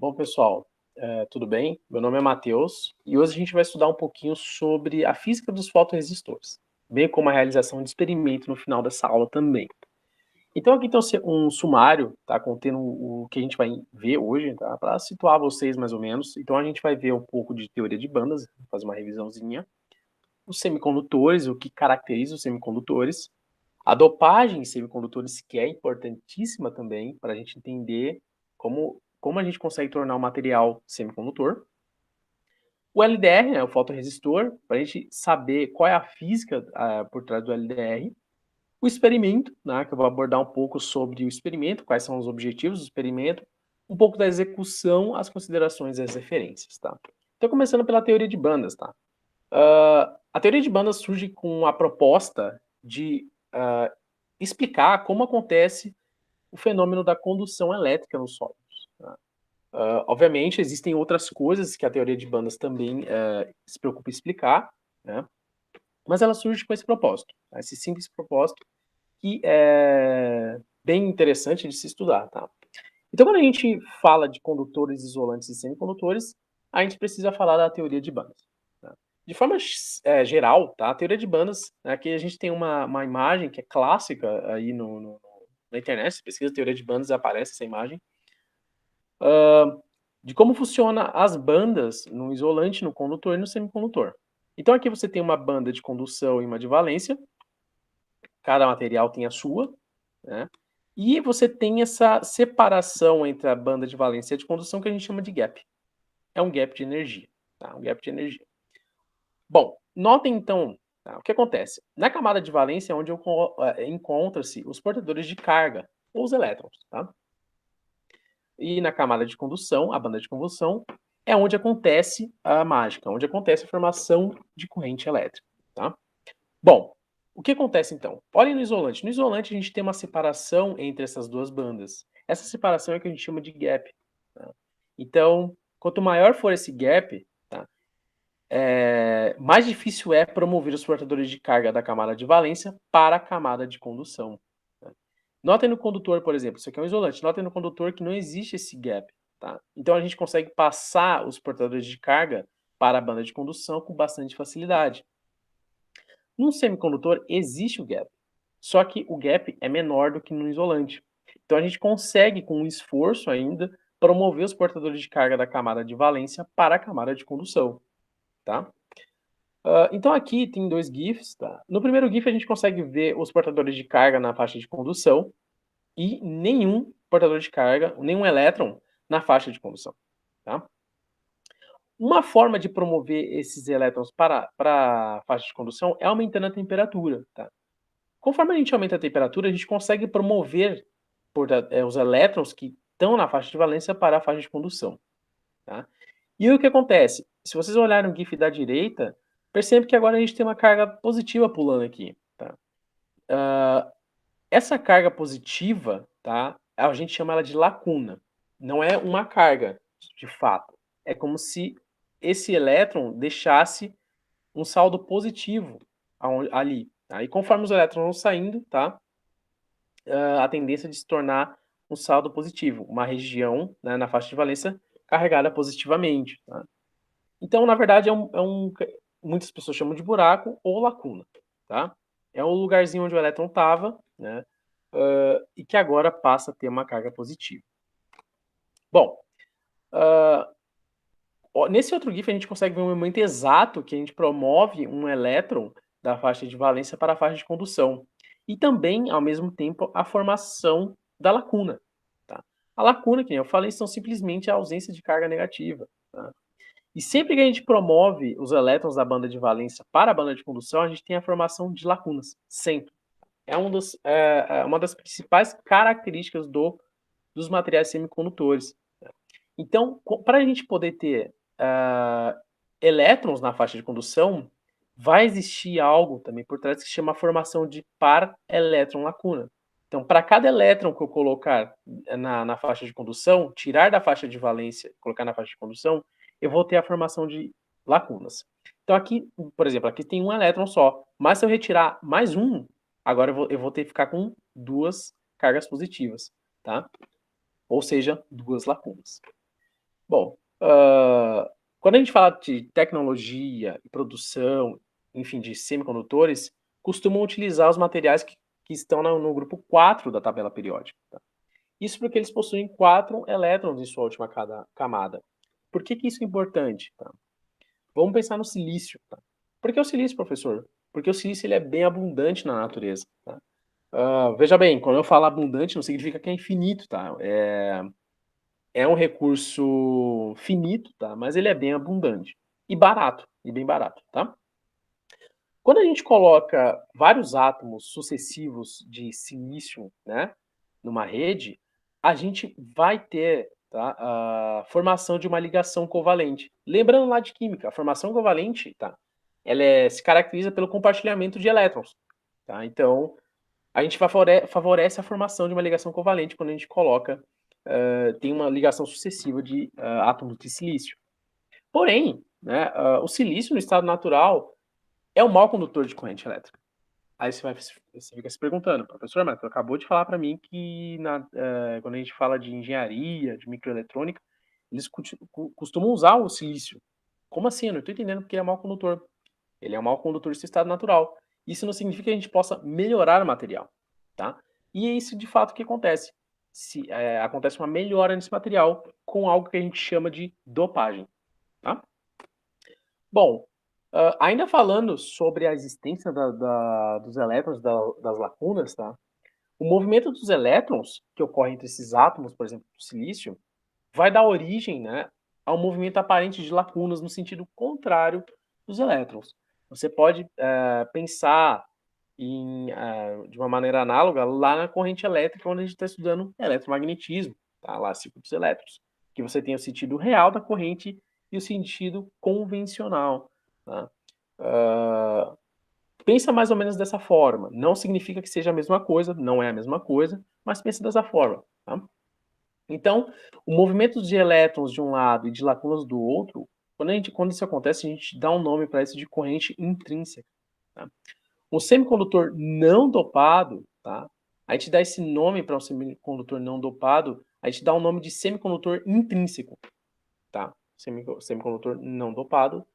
Bom, pessoal, tudo bem? Meu nome é Matheus e hoje a gente vai estudar um pouquinho sobre a física dos fotoresistores, bem como a realização de experimento no final dessa aula também. Então aqui tem um sumário, tá, contendo o que a gente vai ver hoje, tá, para situar vocês mais ou menos. Então a gente vai ver um pouco de teoria de bandas, fazer uma revisãozinha, os semicondutores, o que caracteriza os semicondutores, a dopagem em semicondutores, que é importantíssima também para a gente entender como a gente consegue tornar o material semicondutor. O LDR, né, o fotoresistor, para a gente saber qual é a física por trás do LDR. O experimento, né, que eu vou abordar um pouco sobre o experimento, quais são os objetivos do experimento, um pouco da execução, as considerações e as referências, tá? Então, começando pela teoria de bandas, tá? A teoria de bandas surge com a proposta de explicar como acontece o fenômeno da condução elétrica nos sólidos, tá? Obviamente, existem outras coisas que a teoria de bandas também se preocupa em explicar, né? Mas ela surge com esse propósito, tá? Esse simples propósito que é bem interessante de se estudar, tá? Então, quando a gente fala de condutores, isolantes e semicondutores, a gente precisa falar da teoria de bandas, tá? De forma geral, tá? A teoria de bandas, né, aqui a gente tem uma imagem que é clássica aí na internet, você pesquisa teoria de bandas e aparece essa imagem, de como funciona as bandas no isolante, no condutor e no semicondutor. Então aqui você tem uma banda de condução e uma de valência, cada material tem a sua, né? E você tem essa separação entre a banda de valência e a de condução que a gente chama de gap. É um gap de energia, tá? Um gap de energia. Bom, notem então, tá, o que acontece. Na camada de valência é onde encontram-se os portadores de carga, ou os elétrons, tá? E na camada de condução, a banda de condução, é onde acontece a mágica, onde acontece a formação de corrente elétrica, tá? Bom, o que acontece então? Olhem no isolante. No isolante a gente tem uma separação entre essas duas bandas. Essa separação é o que a gente chama de gap, tá? Então, quanto maior for esse gap, tá, mais difícil é promover os portadores de carga da camada de valência para a camada de condução, tá? Notem no condutor, por exemplo, isso aqui é um isolante. Notem no condutor que não existe esse gap, tá? Então a gente consegue passar os portadores de carga para a banda de condução com bastante facilidade. Num semicondutor existe o gap, só que o gap é menor do que no isolante. Então a gente consegue, com um esforço ainda, promover os portadores de carga da camada de valência para a camada de condução, tá? Então aqui tem dois GIFs, tá? No primeiro GIF a gente consegue ver os portadores de carga na faixa de condução e nenhum portador de carga, nenhum elétron na faixa de condução, tá? Uma forma de promover esses elétrons para a faixa de condução é aumentando a temperatura, tá? Conforme a gente aumenta a temperatura, a gente consegue promover os elétrons que estão na faixa de valência para a faixa de condução, tá? E o que acontece? Se vocês olharem o GIF da direita, percebe que agora a gente tem uma carga positiva pulando aqui, tá? Essa carga positiva, tá, a gente chama ela de lacuna. Não é uma carga, de fato. É como se esse elétron deixasse um saldo positivo ali, tá? E conforme os elétrons vão saindo, tá, a tendência de se tornar um saldo positivo, uma região, né, na faixa de valência carregada positivamente, tá? Então, na verdade, muitas pessoas chamam de buraco ou lacuna, tá? É o lugarzinho onde o elétron estava, né, e que agora passa a ter uma carga positiva. Bom, nesse outro GIF a gente consegue ver o momento exato que a gente promove um elétron da faixa de valência para a faixa de condução. E também, ao mesmo tempo, a formação da lacuna, tá? A lacuna, que eu falei, são simplesmente a ausência de carga negativa, tá? E sempre que a gente promove os elétrons da banda de valência para a banda de condução, a gente tem a formação de lacunas, sempre. É uma das principais características dos materiais semicondutores. Então, para a gente poder ter elétrons na faixa de condução, vai existir algo também por trás que se chama formação de par elétron-lacuna. Então, para cada elétron que eu colocar na faixa de condução, tirar da faixa de valência e colocar na faixa de condução, eu vou ter a formação de lacunas. Então, aqui, por exemplo, aqui tem um elétron só, mas se eu retirar mais um, agora eu vou ter que ficar com duas cargas positivas, tá? Ou seja, duas lacunas. Bom, quando a gente fala de tecnologia e produção, enfim, de semicondutores, costumam utilizar os materiais que estão no grupo 4 da tabela periódica, tá? Isso porque eles possuem 4 elétrons em sua última camada. Por que isso é importante, tá? Vamos pensar no silício, tá? Por que o silício, professor? Porque o silício ele é bem abundante na natureza, tá? Veja bem, quando eu falo abundante não significa que é infinito, tá? É um recurso finito, tá? Mas ele é bem abundante. E barato, e bem barato, tá? Quando a gente coloca vários átomos sucessivos de silício, né, numa rede, a gente vai ter, tá, a formação de uma ligação covalente. Lembrando lá de química, a formação covalente, tá, se caracteriza pelo compartilhamento de elétrons, tá? Então, a gente favorece a formação de uma ligação covalente quando a gente coloca, tem uma ligação sucessiva de átomos de silício. Porém, né, o silício no estado natural é um mau condutor de corrente elétrica. Aí você fica se perguntando, professor, mas tu acabou de falar para mim que quando a gente fala de engenharia, de microeletrônica, eles costumam usar o silício. Como assim? Eu não estou entendendo porque ele é mau condutor. Ele é um mau condutor de seu estado natural. Isso não significa que a gente possa melhorar o material, tá? E é isso de fato que acontece. Acontece uma melhora nesse material com algo que a gente chama de dopagem, tá? Bom, ainda falando sobre a existência dos elétrons, das lacunas, tá? O movimento dos elétrons que ocorre entre esses átomos, por exemplo, do silício, vai dar origem, né, ao movimento aparente de lacunas no sentido contrário dos elétrons. Você pode pensar de uma maneira análoga lá na corrente elétrica, onde a gente está estudando eletromagnetismo, tá? Lá, ciclo dos elétrons, que você tem o sentido real da corrente e o sentido convencional, tá? Ah, pensa mais ou menos dessa forma. Não significa que seja a mesma coisa, não é a mesma coisa, mas pensa dessa forma, tá? Então, o movimento de elétrons de um lado e de lacunas do outro, quando isso acontece, a gente dá um nome para isso de corrente intrínseca, tá? Um semicondutor não dopado, tá? A gente dá esse nome para um semicondutor não dopado, a gente dá o nome de semicondutor intrínseco, tá? Semicondutor não dopado,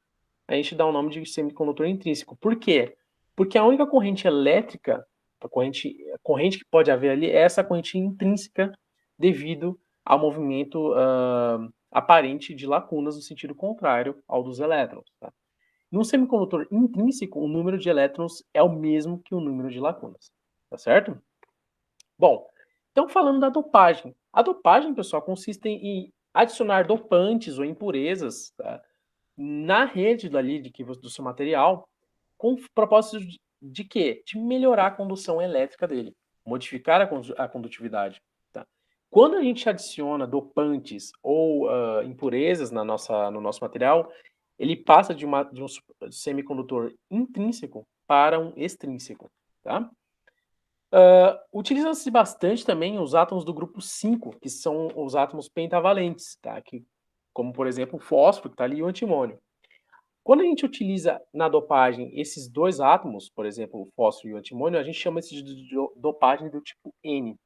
a gente dá o nome de semicondutor intrínseco. Por quê? Porque a única corrente elétrica, a corrente que pode haver ali é essa corrente intrínseca devido ao movimento aparente de lacunas no sentido contrário ao dos elétrons, tá? Num semicondutor intrínseco, o número de elétrons é o mesmo que o número de lacunas, tá certo? Bom, então falando da dopagem. A dopagem, pessoal, consiste em adicionar dopantes ou impurezas, tá, na rede do seu material, com o propósito de quê? De melhorar a condução elétrica dele, modificar a condutividade, tá? Quando a gente adiciona dopantes ou impurezas no nosso material, ele passa de um semicondutor intrínseco para um extrínseco, tá? Utiliza-se bastante também os átomos do grupo 5, que são os átomos pentavalentes, tá? Como, por exemplo, o fósforo, que está ali, e o antimônio. Quando a gente utiliza na dopagem esses dois átomos, por exemplo, o fósforo e o antimônio, a gente chama isso de dopagem do tipo N.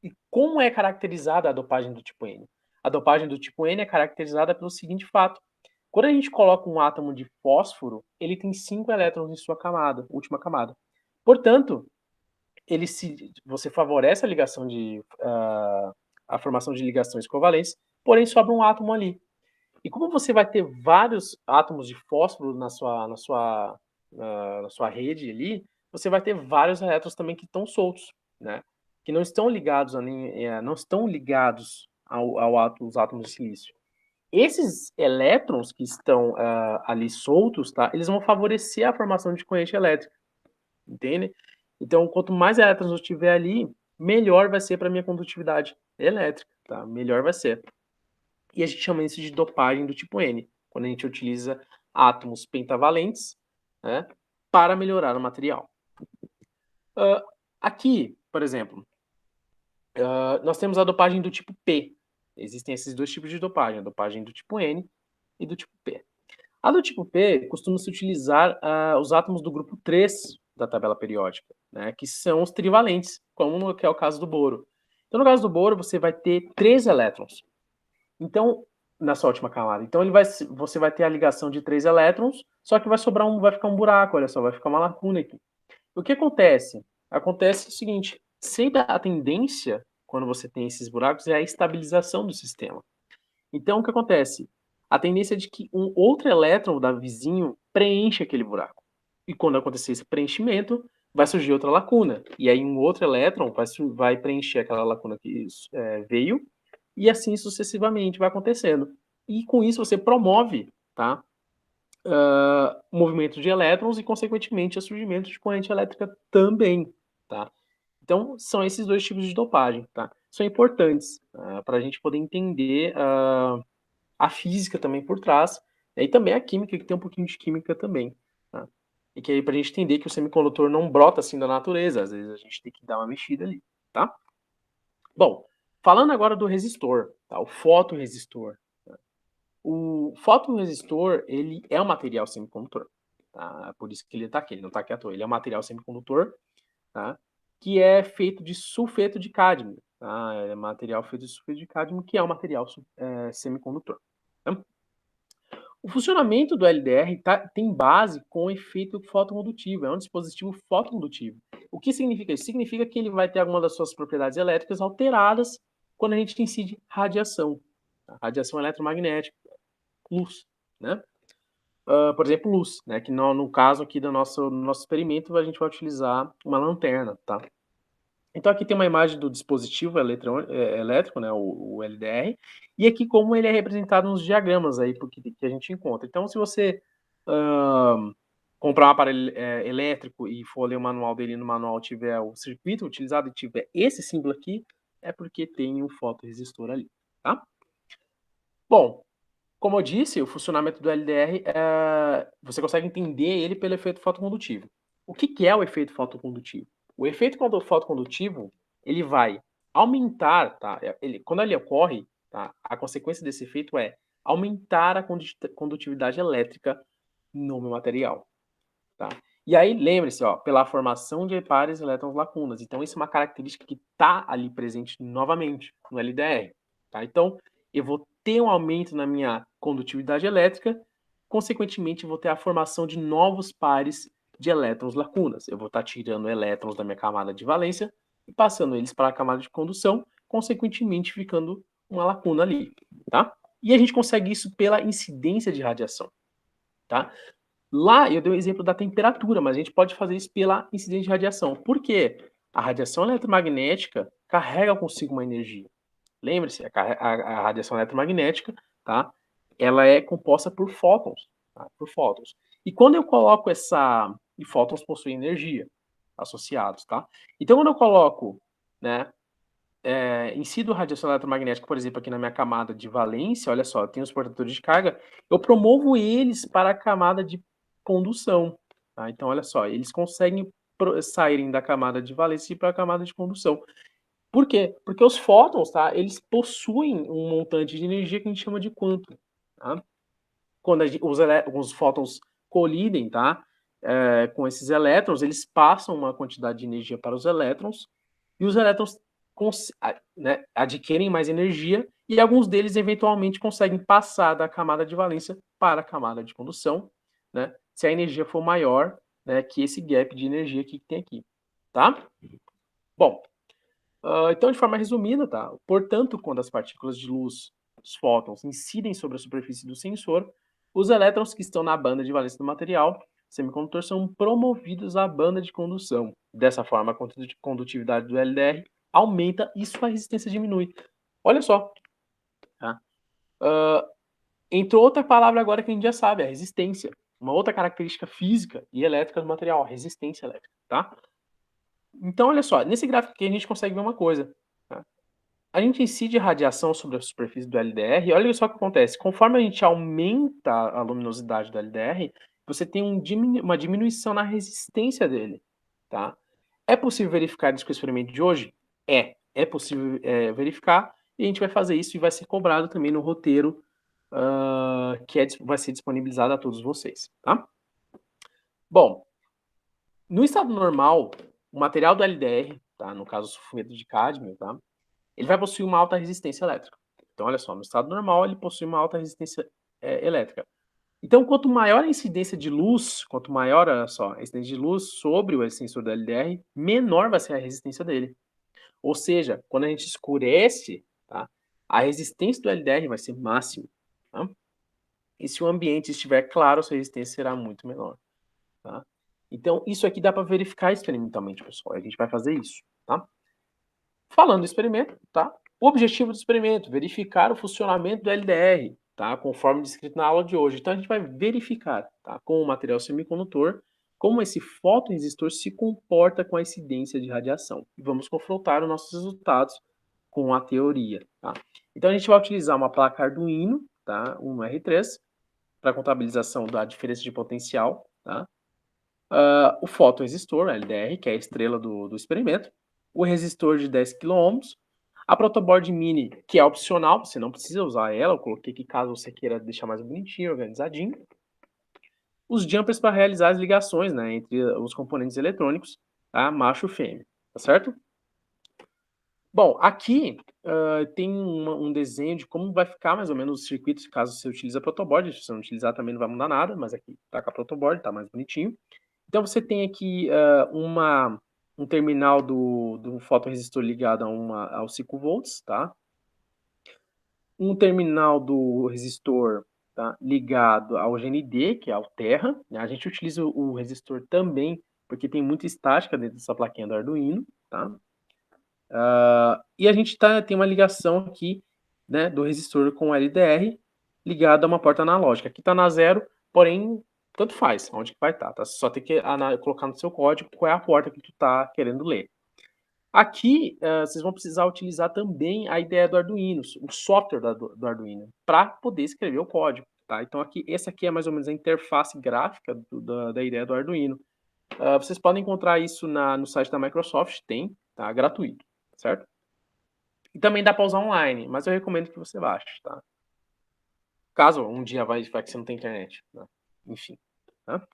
E como é caracterizada a dopagem do tipo N? A dopagem do tipo N é caracterizada pelo seguinte fato: quando a gente coloca um átomo de fósforo, ele tem 5 elétrons em sua camada, última camada. Portanto, você favorece a a formação de ligações covalentes, porém sobra um átomo ali. E como você vai ter vários átomos de fósforo na sua rede ali, você vai ter vários elétrons também que estão soltos, né? Que não estão ligados não estão ligados aos átomos de silício. Esses elétrons que estão ali soltos, tá? Eles vão favorecer a formação de corrente elétrica, entende? Então, quanto mais elétrons eu tiver ali, melhor vai ser para minha condutividade elétrica, tá? Melhor vai ser. E a gente chama isso de dopagem do tipo N, quando a gente utiliza átomos pentavalentes, né, para melhorar o material. Aqui, por exemplo, nós temos a dopagem do tipo P. Existem esses dois tipos de dopagem, a dopagem do tipo N e do tipo P. A do tipo P costuma-se utilizar os átomos do grupo 3 da tabela periódica, né, que são os trivalentes, como que é o caso do boro. Então, no caso do boro, você vai ter 3 elétrons. Então, na sua última camada. Então você vai ter a ligação de 3 elétrons, só que vai ficar um buraco, olha só, vai ficar uma lacuna aqui. O que acontece? Acontece o seguinte, sempre a tendência, quando você tem esses buracos, é a estabilização do sistema. Então, o que acontece? A tendência é de que um outro elétron da vizinho preenche aquele buraco. E quando acontecer esse preenchimento, vai surgir outra lacuna. E aí um outro elétron vai preencher aquela lacuna que veio, e assim sucessivamente vai acontecendo. E com isso você promove, tá? O movimento de elétrons e, consequentemente, o surgimento de corrente elétrica também, tá? Então, são esses dois tipos de dopagem, tá? São importantes para a gente poder entender a física também por trás, e também a química, que tem um pouquinho de química também, tá? E que aí para a gente entender que o semicondutor não brota assim da natureza, às vezes a gente tem que dar uma mexida ali, tá? Bom, falando agora do resistor, tá? O fotoresistor. O fotoresistor, ele é um material semicondutor, tá? Por isso que ele está aqui, ele não está aqui à toa. Ele é um material semicondutor, tá? Que é feito de sulfeto de cádmio, tá? É material feito de sulfeto de cádmio, que é um material semicondutor. Tá? O funcionamento do LDR tem base com o efeito fotoindutivo, é um dispositivo fotoindutivo. O que significa isso? Significa que ele vai ter alguma das suas propriedades elétricas alteradas quando a gente incide radiação, tá? Radiação eletromagnética, luz, né? Por exemplo, luz, né? Que no caso aqui do nosso experimento a gente vai utilizar uma lanterna, tá? Então aqui tem uma imagem do dispositivo elétrico, né, o LDR, e aqui como ele é representado nos diagramas aí que a gente encontra. Então se você comprar um aparelho elétrico e for ler o manual dele, no manual tiver o circuito utilizado e tiver esse símbolo aqui, é porque tem um fotoresistor ali, tá? Bom, como eu disse, o funcionamento do LDR, você consegue entender ele pelo efeito fotocondutivo. O que é o efeito fotocondutivo? O efeito fotocondutivo, ele vai aumentar, tá? Quando ele ocorre, tá? A consequência desse efeito é aumentar a condutividade elétrica no meu material, tá? E aí, lembre-se, ó, pela formação de pares elétrons lacunas. Então, isso é uma característica que está ali presente novamente no LDR, tá? Então, eu vou ter um aumento na minha condutividade elétrica, consequentemente, eu vou ter a formação de novos pares de elétrons lacunas. Eu vou estar tirando elétrons da minha camada de valência e passando eles para a camada de condução, consequentemente ficando uma lacuna ali, tá? E a gente consegue isso pela incidência de radiação, tá? Lá eu dei o exemplo da temperatura, mas a gente pode fazer isso pela incidência de radiação. Por quê? A radiação eletromagnética carrega consigo uma energia. Lembre-se, a radiação eletromagnética, tá? Ela é composta por fótons, tá? Por fótons. E quando eu coloco e fótons possuem energia associados, tá? Então quando eu coloco, né, incido radiação eletromagnética, por exemplo, aqui na minha camada de valência, olha só, eu tenho os portadores de carga, eu promovo eles para a camada de condução, tá? Então, olha só, eles conseguem saírem da camada de valência e ir para a camada de condução. Por quê? Porque os fótons, tá, eles possuem um montante de energia que a gente chama de quantum, tá? Quando os fótons colidem, tá, com esses elétrons, eles passam uma quantidade de energia para os elétrons, e os elétrons né, adquirem mais energia, e alguns deles eventualmente conseguem passar da camada de valência para a camada de condução, né, se a energia for maior, né, que esse gap de energia que tem aqui, tá? Bom, então de forma resumida, tá? Portanto, quando as partículas de luz, os fótons, incidem sobre a superfície do sensor, os elétrons que estão na banda de valência do material semicondutor são promovidos à banda de condução. Dessa forma, a condutividade do LDR aumenta e sua resistência diminui. Olha só. Tá? Entrou outra palavra agora que a gente já sabe, a resistência. Uma outra característica física e elétrica do material, a resistência elétrica. Tá? Então, olha só, nesse gráfico aqui a gente consegue ver uma coisa. Tá? A gente incide radiação sobre a superfície do LDR, e olha só o que acontece. Conforme a gente aumenta a luminosidade do LDR, você tem uma diminuição na resistência dele, tá? É possível verificar isso com o experimento de hoje? É possível verificar, e a gente vai fazer isso e vai ser cobrado também no roteiro que vai ser disponibilizado a todos vocês, tá? Bom, no estado normal, o material do LDR, tá? No caso, o sulfeto de cádmio, tá? Ele vai possuir uma alta resistência elétrica. Então, olha só, no estado normal ele possui uma alta resistência elétrica. Então, quanto maior a incidência de luz, quanto maior, olha só, a incidência de luz sobre o sensor do LDR, menor vai ser a resistência dele. Ou seja, quando a gente escurece, tá, a resistência do LDR vai ser máxima. Tá? E se o ambiente estiver claro, a sua resistência será muito menor. Tá? Então, isso aqui dá para verificar experimentalmente, pessoal. A gente vai fazer isso. Tá? Falando do experimento, tá? O objetivo do experimento, verificar o funcionamento do LDR, tá? Conforme descrito na aula de hoje. Então, a gente vai verificar, tá? Com o material semicondutor, como esse fotoresistor se comporta com a incidência de radiação. E vamos confrontar os nossos resultados com a teoria, tá? Então, a gente vai utilizar uma placa Arduino, tá? Um R3, para contabilização da diferença de potencial, tá? O fotoresistor, LDR, que é a estrela do experimento, o resistor de 10 kΩ, a protoboard mini, que é opcional, você não precisa usar ela, eu coloquei aqui caso você queira deixar mais bonitinho, organizadinho. Os jumpers para realizar as ligações, né, entre os componentes eletrônicos, tá, macho e fêmea, tá certo? Bom, aqui tem um desenho de como vai ficar mais ou menos os circuitos caso você utilize a protoboard, se você não utilizar também não vai mudar nada, mas aqui tá com a protoboard, tá mais bonitinho. Então você tem aqui um terminal do fotoresistor ligado aos 5 volts, tá? Um terminal do resistor, tá, ligado ao GND, que é ao Terra, né? A gente utiliza o resistor também porque tem muita estática dentro dessa plaquinha do Arduino, tá? E a gente tem uma ligação aqui, né, do resistor com o LDR ligado a uma porta analógica. Aqui está na 0, porém, tanto faz onde que vai estar, tá? Você só tem que colocar no seu código qual é a porta que tu está querendo ler. Aqui, vocês vão precisar utilizar também a ideia do Arduino, o software do Arduino, para poder escrever o código, tá? Então, essa aqui é mais ou menos a interface gráfica da ideia do Arduino. Vocês podem encontrar isso no site da Microsoft, tem, tá? Gratuito, certo? E também dá para usar online, mas eu recomendo que você baixe, tá? Caso um dia vai que você não tem internet, né? Enfim. Tá?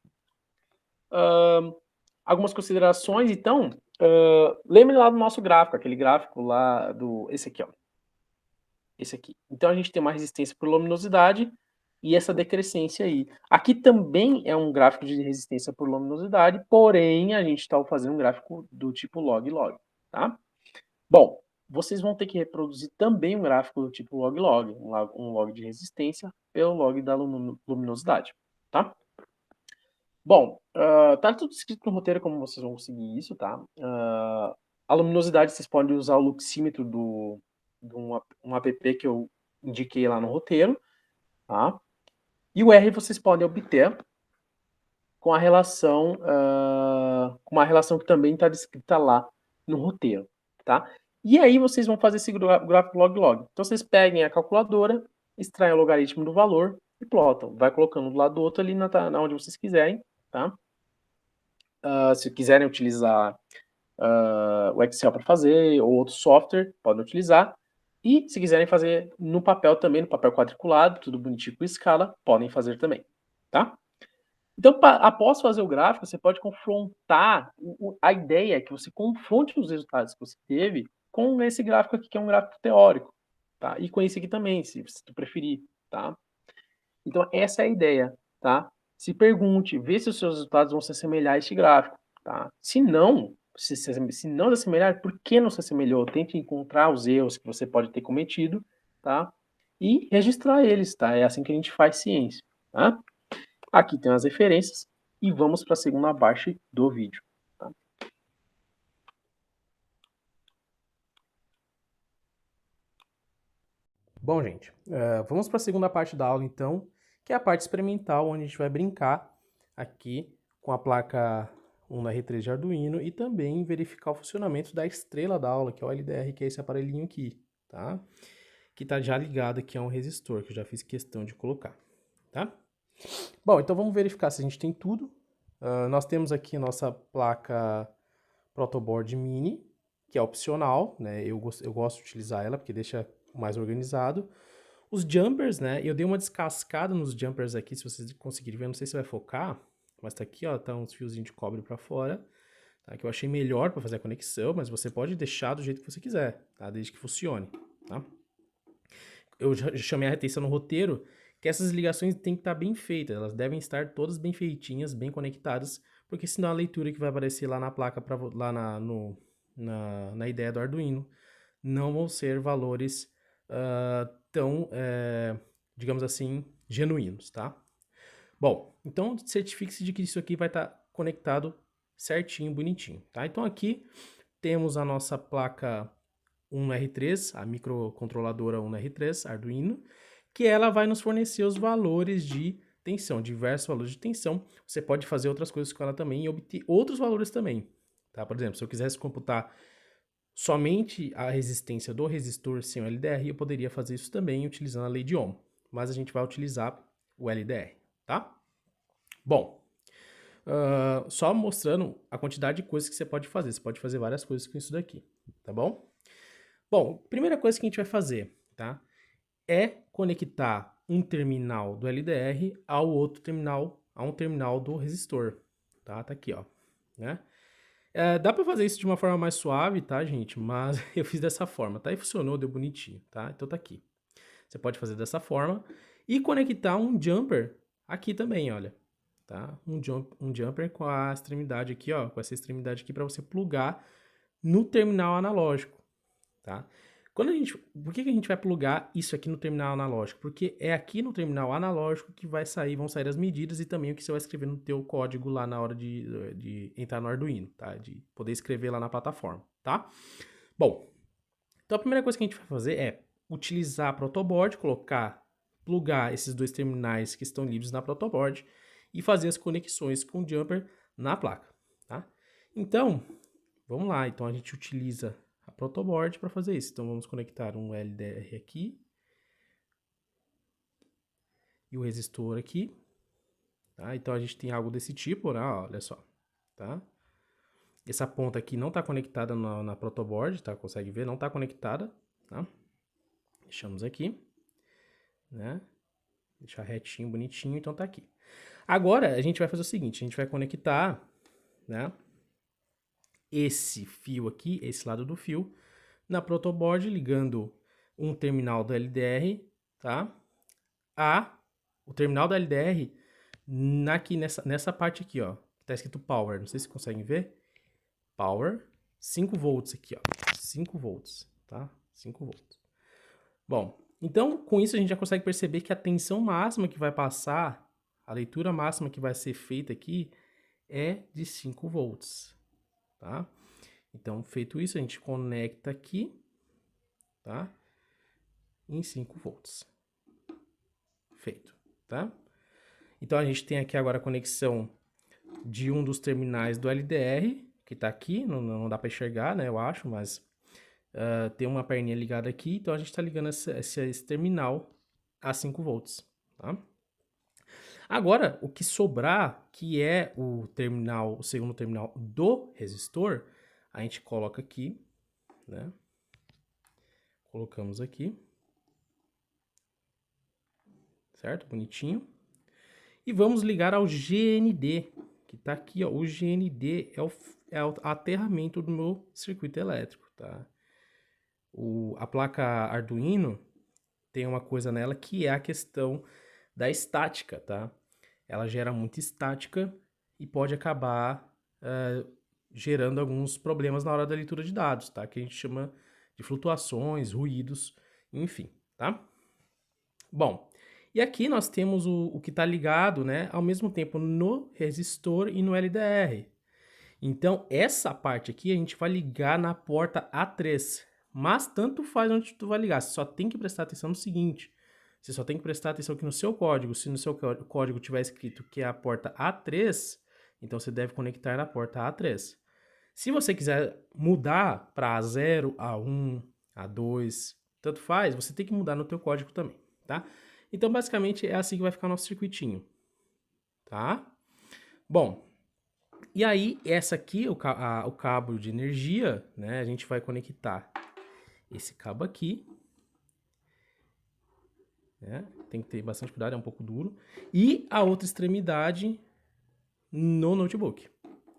Algumas considerações, então. Lembre lá do nosso gráfico, aquele gráfico lá esse aqui, ó. Esse aqui. Então a gente tem uma resistência por luminosidade e essa decrescência aí. Aqui também é um gráfico de resistência por luminosidade, porém a gente está fazendo um gráfico do tipo log-log, tá? Bom, vocês vão ter que reproduzir também um gráfico do tipo log-log, um log de resistência pelo log da luminosidade, tá? Bom, tá tudo escrito no roteiro como vocês vão conseguir isso, tá? A luminosidade vocês podem usar o luxímetro de um app que eu indiquei lá no roteiro, tá? E o R vocês podem obter com a relação, com uma relação que também está descrita lá no roteiro, tá? E aí vocês vão fazer esse gráfico log-log. Então vocês peguem a calculadora, extraem o logaritmo do valor e plotam. Vai colocando do lado do outro ali na onde vocês quiserem, tá? Se quiserem utilizar o Excel para fazer ou outro software, podem utilizar. E se quiserem fazer no papel também, no papel quadriculado, tudo bonitinho com escala, podem fazer também, tá? Então, após fazer o gráfico, você pode confrontar. A ideia é que você confronte os resultados que você teve com esse gráfico aqui, que é um gráfico teórico, tá? E com esse aqui também, se tu preferir, tá? Então, essa é a ideia, tá? Se pergunte, vê se os seus resultados vão se assemelhar a este gráfico, tá? Se não se assemelhar, por que não se assemelhou? Tente encontrar os erros que você pode ter cometido, tá? E registrar eles, tá? É assim que a gente faz ciência, tá? Aqui tem as referências e vamos para a segunda parte do vídeo. Tá? Bom, gente, vamos para a segunda parte da aula, então, que é a parte experimental, onde a gente vai brincar aqui com a placa 1 da R3 de Arduino e também verificar o funcionamento da estrela da aula, que é o LDR, que é esse aparelhinho aqui, tá? Que está já ligado aqui a um resistor, que eu já fiz questão de colocar, tá? Bom, então vamos verificar se a gente tem tudo. Nós temos aqui a nossa placa protoboard mini, que é opcional, né? Eu gosto de utilizar ela porque deixa mais organizado. Os jumpers, né? Eu dei uma descascada nos jumpers aqui, se vocês conseguirem ver, não sei se vai focar, mas tá aqui, ó, tá uns fiozinhos de cobre para fora, tá? Que eu achei melhor para fazer a conexão, mas você pode deixar do jeito que você quiser, tá? Desde que funcione, tá? eu já chamei a atenção no roteiro, que essas ligações têm que estar bem feitas, elas devem estar todas bem feitinhas, bem conectadas, porque senão a leitura que vai aparecer lá na placa, lá na ideia do Arduino, não vão ser valores tão, digamos assim, genuínos, tá? Bom, então certifique-se de que isso aqui vai estar conectado certinho, bonitinho, tá? Então aqui temos a nossa placa Uno R3, a microcontroladora Uno R3, Arduino, que ela vai nos fornecer os valores de tensão, diversos valores de tensão. Você pode fazer outras coisas com ela também e obter outros valores também, tá? Por exemplo, se eu quisesse computar somente a resistência do resistor sem o LDR, eu poderia fazer isso também utilizando a lei de Ohm, mas a gente vai utilizar o LDR, tá? Bom, só mostrando a quantidade de coisas que você pode fazer. Você pode fazer várias coisas com isso daqui, tá bom? Bom, primeira coisa que a gente vai fazer, tá? É conectar um terminal do LDR ao outro terminal, a um terminal do resistor, tá? Tá aqui, ó, né? Dá pra fazer isso de uma forma mais suave, tá, gente? Mas eu fiz dessa forma, tá? E funcionou, deu bonitinho, tá? Então tá aqui. Você pode fazer dessa forma e conectar um jumper aqui também, olha, tá? Um jumper com a extremidade aqui, ó, com essa extremidade aqui para você plugar no terminal analógico, tá? Por que a gente vai plugar isso aqui no terminal analógico? Porque é aqui no terminal analógico que vão sair as medidas e também o que você vai escrever no teu código lá na hora de entrar no Arduino, tá? De poder escrever lá na plataforma, tá? Bom, então a primeira coisa que a gente vai fazer é utilizar a protoboard, plugar esses dois terminais que estão livres na protoboard e fazer as conexões com o jumper na placa, tá? Então, vamos lá. Então a gente utiliza a protoboard para fazer isso. Então vamos conectar um LDR aqui e o resistor aqui, tá? Então a gente tem algo desse tipo, né? Olha só, tá? Essa ponta aqui não está conectada na protoboard, tá? Consegue ver? Não está conectada, tá? Deixamos aqui, né? Deixar retinho, bonitinho, então tá aqui. Agora a gente vai fazer o seguinte, a gente vai conectar, né? Esse fio aqui, esse lado do fio, na protoboard, ligando um terminal do LDR, tá? O terminal do LDR aqui nessa parte aqui, ó, que tá escrito Power, não sei se vocês conseguem ver. Power, 5 volts aqui, ó, 5 volts, tá? 5 volts. Bom, então com isso a gente já consegue perceber que a tensão máxima que vai passar, a leitura máxima que vai ser feita aqui é de 5 volts, tá? Então, feito isso, a gente conecta aqui, tá? Em 5 volts. Feito, tá? Então, a gente tem aqui agora a conexão de um dos terminais do LDR, que tá aqui, não dá para enxergar, né, eu acho, mas tem uma perninha ligada aqui, então a gente tá ligando esse terminal a 5 volts, tá? Agora, o que sobrar, que é o segundo terminal do resistor, a gente coloca aqui, né? Colocamos aqui. Certo? Bonitinho. E vamos ligar ao GND, que tá aqui, ó. O GND é o aterramento do meu circuito elétrico, tá? A placa Arduino tem uma coisa nela que é a questão da estática, tá? Ela gera muita estática e pode acabar gerando alguns problemas na hora da leitura de dados, tá? Que a gente chama de flutuações, ruídos, enfim, tá? Bom, e aqui nós temos o que está ligado, né, ao mesmo tempo no resistor e no LDR. Então, essa parte aqui a gente vai ligar na porta A3, mas tanto faz onde tu vai ligar, você só tem que prestar atenção no seguinte, você só tem que prestar atenção que no seu código, se no seu código tiver escrito que é a porta A3, então você deve conectar na porta A3. Se você quiser mudar para A0, A1, A2, tanto faz, você tem que mudar no teu código também, tá? Então, basicamente, é assim que vai ficar o nosso circuitinho, tá? Bom, e aí, essa aqui, o cabo de energia, né? A gente vai conectar esse cabo aqui, né? Tem que ter bastante cuidado, é um pouco duro. E a outra extremidade no notebook,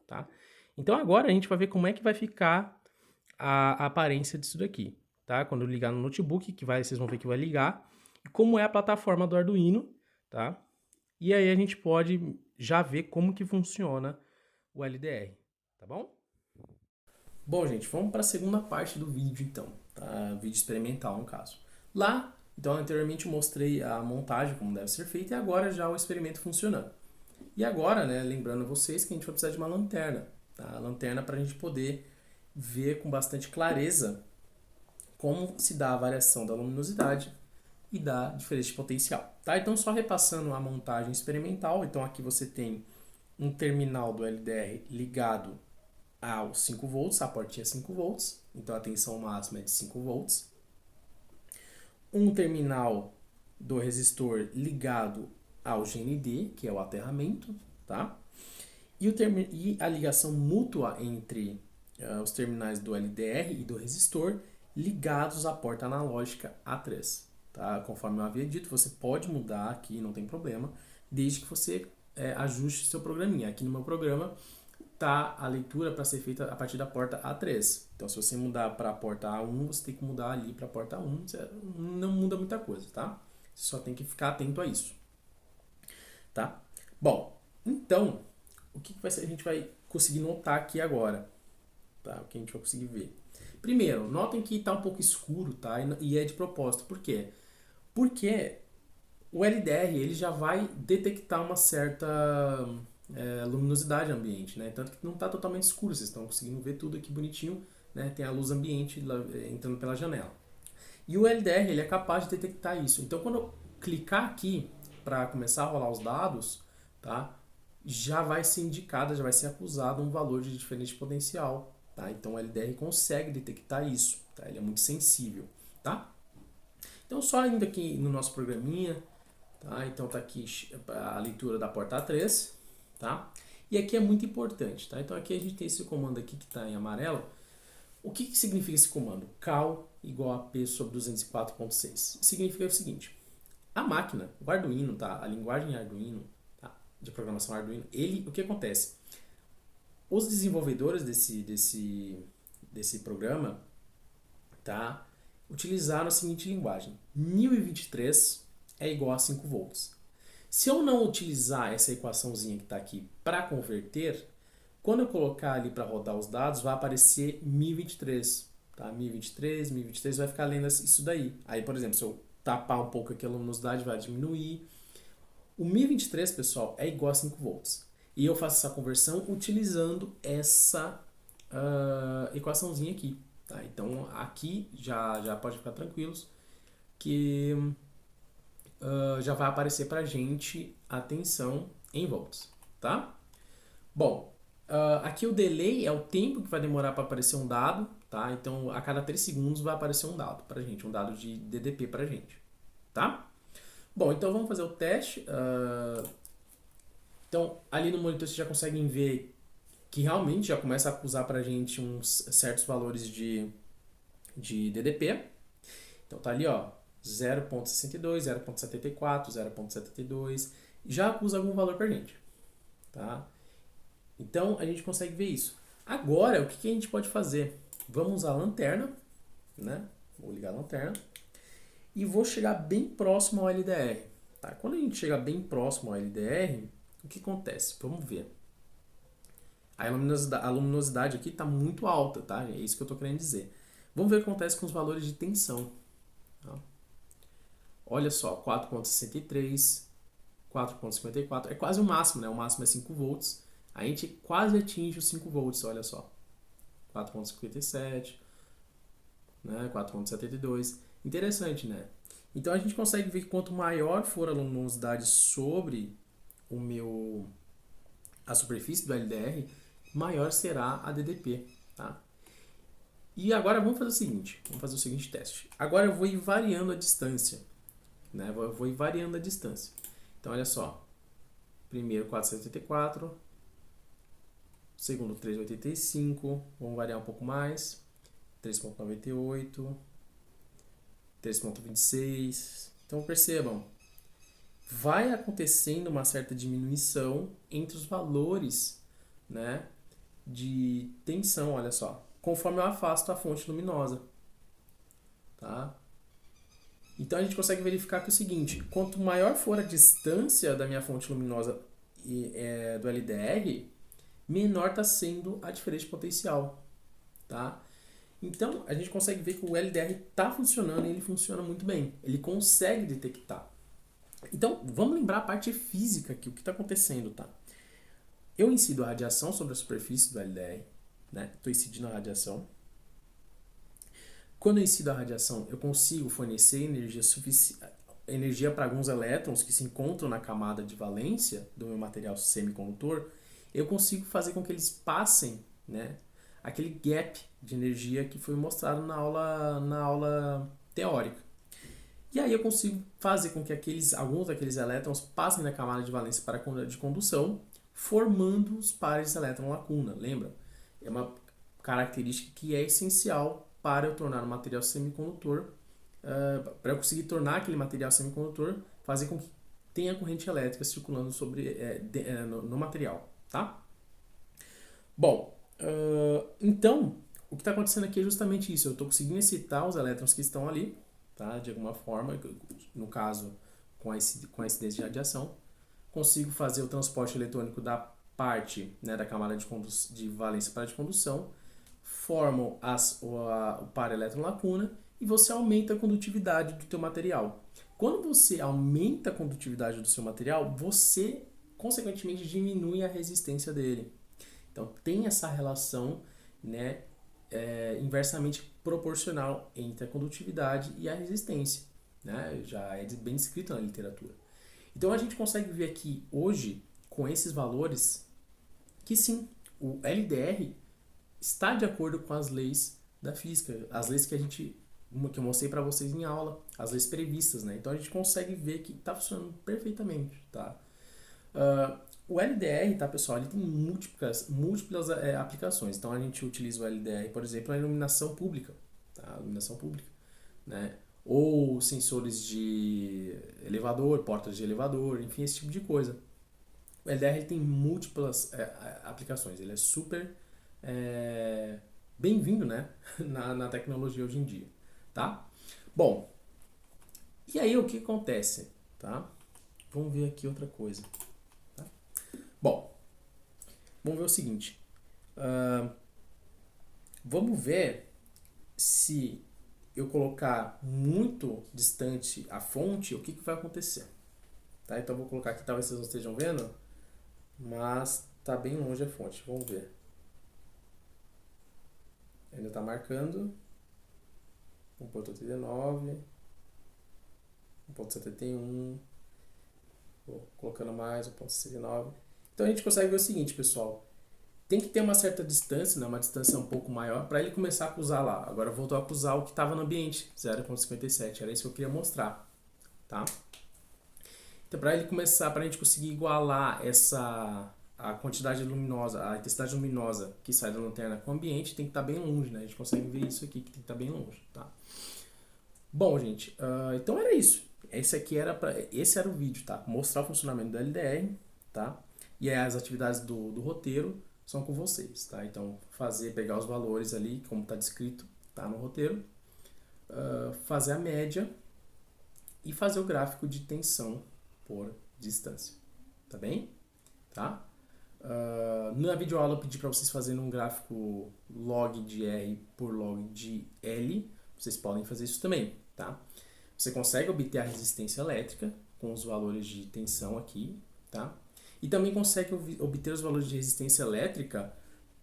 tá? Então, agora a gente vai ver como é que vai ficar a aparência disso daqui. tá? Quando eu ligar no notebook, vocês vão ver que vai ligar. E como é a plataforma do Arduino, tá? E aí a gente pode já ver como que funciona o LDR, tá bom? Bom, gente, vamos para a segunda parte do vídeo, então, tá? Vídeo experimental, no caso. Lá, então, anteriormente eu mostrei a montagem, como deve ser feita, e agora já o experimento funcionando. E agora, né, lembrando a vocês que a gente vai precisar de uma lanterna, tá? A lanterna para a gente poder ver com bastante clareza como se dá a variação da luminosidade e da diferença de potencial, tá? Então, só repassando a montagem experimental, então aqui você tem um terminal do LDR ligado aos 5 volts, a portinha é 5 volts, então a tensão máxima é de 5 volts. Um terminal do resistor ligado ao GND, que é o aterramento, tá? E a ligação mútua entre os terminais do LDR e do resistor ligados à porta analógica A3. Tá? Conforme eu havia dito, você pode mudar aqui, não tem problema, desde que você ajuste seu programinha. Aqui no meu programa tá a leitura para ser feita a partir da porta A3. Então, se você mudar para a porta A1, você tem que mudar ali para a porta A1. Não muda muita coisa, tá? Você só tem que ficar atento a isso. Tá? Bom, então, o que a gente vai conseguir notar aqui agora? Tá? O que a gente vai conseguir ver? Primeiro, notem que está um pouco escuro, tá? E é de propósito. Por quê? Porque o LDR ele já vai detectar uma certa luminosidade ambiente, né? Tanto que não está totalmente escuro, vocês estão conseguindo ver tudo aqui bonitinho, né? Tem a luz ambiente entrando pela janela. E o LDR ele é capaz de detectar isso. Então, quando eu clicar aqui para começar a rolar os dados, tá? Já vai ser indicado, já vai ser acusado um valor de diferente potencial, tá? Então o LDR consegue detectar isso, tá? Ele é muito sensível, tá? Então só indo aqui no nosso programinha, tá? Então tá aqui a leitura da porta A3, tá? E aqui é muito importante, tá? Então aqui a gente tem esse comando aqui que está em amarelo. O que significa esse comando? Cal igual a P sobre 204.6. Significa o seguinte, a máquina, o Arduino, tá? A linguagem Arduino, tá? De programação Arduino, o que acontece? Os desenvolvedores desse programa, tá? Utilizaram a seguinte linguagem: 1023 é igual a 5 volts. Se eu não utilizar essa equaçãozinha que está aqui para converter, quando eu colocar ali para rodar os dados, vai aparecer 1023, tá? 1023 vai ficar lendo isso daí. Aí, por exemplo, se eu tapar um pouco aqui a luminosidade, vai diminuir. O 1023, pessoal, é igual a 5 volts. E eu faço essa conversão utilizando essa equaçãozinha aqui. Tá? Então, aqui já pode ficar tranquilos que já vai aparecer para a gente a tensão em volts. Tá? Bom, aqui o delay é o tempo que vai demorar para aparecer um dado. Tá? Então, a cada 3 segundos vai aparecer um dado para a gente, um dado de DDP para a gente. Tá? Bom, então vamos fazer o teste. Então, ali no monitor vocês já conseguem ver que realmente já começa a acusar pra gente uns certos valores de DDP. Então tá ali, ó, 0.62, 0.74, 0.72, já acusa algum valor pra gente, tá? Então a gente consegue ver isso. Agora, o que a gente pode fazer? Vamos usar a lanterna, né? Vou ligar a lanterna e vou chegar bem próximo ao LDR, tá? Quando a gente chega bem próximo ao LDR, o que acontece? Vamos ver. A luminosidade aqui está muito alta, tá? É isso que eu estou querendo dizer. Vamos ver o que acontece com os valores de tensão. Tá? Olha só, 4.63, 4.54, é quase o máximo, né? O máximo é 5 volts. A gente quase atinge os 5 volts, olha só. 4.57, né? 4.72. Interessante, né? Então a gente consegue ver que quanto maior for a luminosidade sobre a superfície do LDR, maior será a DDP, tá? E agora vamos fazer o seguinte teste. Agora eu vou ir variando a distância, né? Eu vou ir variando a distância. Então olha só, primeiro 4,74, segundo 3,85, vamos variar um pouco mais, 3,98, 3,26. Então percebam, vai acontecendo uma certa diminuição entre os valores, né, de tensão, olha só, conforme eu afasto a fonte luminosa. tá? Então a gente consegue verificar que é o seguinte, quanto maior for a distância da minha fonte luminosa do LDR, menor está sendo a diferença de potencial, tá? Então a gente consegue ver que o LDR está funcionando e ele funciona muito bem. Ele consegue detectar. Então vamos lembrar a parte física aqui, o que está acontecendo, tá? Eu incido a radiação sobre a superfície do LDR, né? Estou incidindo a radiação. Quando eu incido a radiação, eu consigo fornecer energia para alguns elétrons que se encontram na camada de valência do meu material semicondutor. Eu consigo fazer com que eles passem, né, aquele gap de energia que foi mostrado na aula teórica. E aí eu consigo fazer com que alguns daqueles elétrons passem na camada de valência de condução, formando os pares de elétron-lacuna. Lembra? É uma característica que é essencial para eu tornar o material semicondutor, para eu conseguir tornar aquele material semicondutor, fazer com que tenha corrente elétrica circulando no material, tá? Bom, então, o que está acontecendo aqui é justamente isso. Eu estou conseguindo excitar os elétrons que estão ali, tá? De alguma forma, no caso, com a incidência de radiação. Consigo fazer o transporte eletrônico da parte, né, da camada de valência para de condução, formam o par elétron-lacuna e você aumenta a condutividade do teu material. Quando você aumenta a condutividade do seu material, você, consequentemente, diminui a resistência dele. Então, tem essa relação, né, inversamente proporcional entre a condutividade e a resistência, né? Já é bem descrito na literatura. Então, a gente consegue ver aqui, hoje, com esses valores, que sim, o LDR está de acordo com as leis da física, as leis que eu mostrei para vocês em aula, as leis previstas, né? Então a gente consegue ver que está funcionando perfeitamente, tá? O LDR, tá, pessoal, ele tem múltiplas aplicações. Então a gente utiliza o LDR, por exemplo, na iluminação pública, tá? Iluminação pública, né? Ou sensores de elevador, portas de elevador, enfim, esse tipo de coisa. O LDR ele tem múltiplas aplicações, ele é super bem-vindo, né, na tecnologia hoje em dia, tá? Bom, e aí o que acontece, tá? Vamos ver aqui outra coisa, tá? Bom, vamos ver o seguinte, vamos ver se eu colocar muito distante a fonte, o que vai acontecer, tá? Então eu vou colocar aqui, talvez vocês não estejam vendo, mas tá bem longe a fonte, vamos ver. Ainda está marcando 1.89, 1.71, vou colocando mais 1.69. Então a gente consegue ver o seguinte, pessoal, tem que ter uma certa distância, né, uma distância um pouco maior, para ele começar a acusar lá. Agora voltou a acusar o que estava no ambiente, 0.57, era isso que eu queria mostrar, tá? Então para ele começar, para a gente conseguir igualar a quantidade luminosa, a intensidade luminosa que sai da lanterna com o ambiente tem que estar bem longe, né? A gente consegue ver isso aqui, que tem que estar bem longe, tá? Bom, gente, então era isso. Esse era o vídeo, tá? Mostrar o funcionamento do LDR, tá? E aí as atividades do roteiro são com vocês, tá? Então, pegar os valores ali, como está descrito, tá no roteiro, fazer a média e fazer o gráfico de tensão por distância, tá bem? Tá? Na videoaula eu pedi para vocês fazerem um gráfico log de R por log de L. Vocês podem fazer isso também, tá? Você consegue obter a resistência elétrica com os valores de tensão aqui, tá? E também consegue obter os valores de resistência elétrica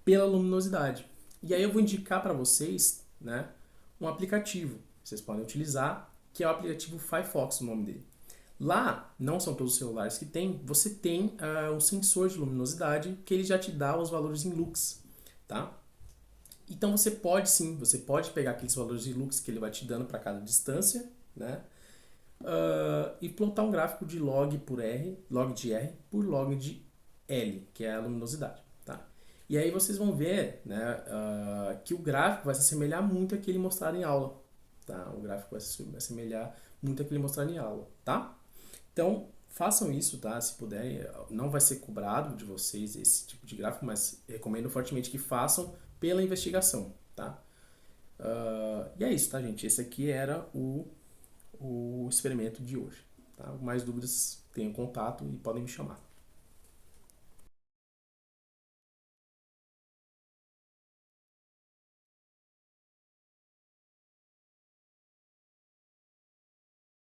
pela luminosidade. E aí eu vou indicar para vocês, né, um aplicativo que vocês podem utilizar, que é o aplicativo Firefox, o nome dele. Lá, não são todos os celulares que tem, você tem um sensor de luminosidade que ele já te dá os valores em lux, tá? Então você pode pegar aqueles valores de lux que ele vai te dando para cada distância, né? E plotar um gráfico de log de R por log de L, que é a luminosidade, tá? E aí vocês vão ver, né, que o gráfico vai se assemelhar muito àquele mostrado em aula, tá? O gráfico vai se assemelhar muito àquele mostrado em aula, tá? Então, façam isso, tá? Se puderem, não vai ser cobrado de vocês esse tipo de gráfico, mas recomendo fortemente que façam pela investigação, tá? E é isso, tá, gente? Esse aqui era o experimento de hoje. Tá? Mais dúvidas, tenham contato e podem me chamar.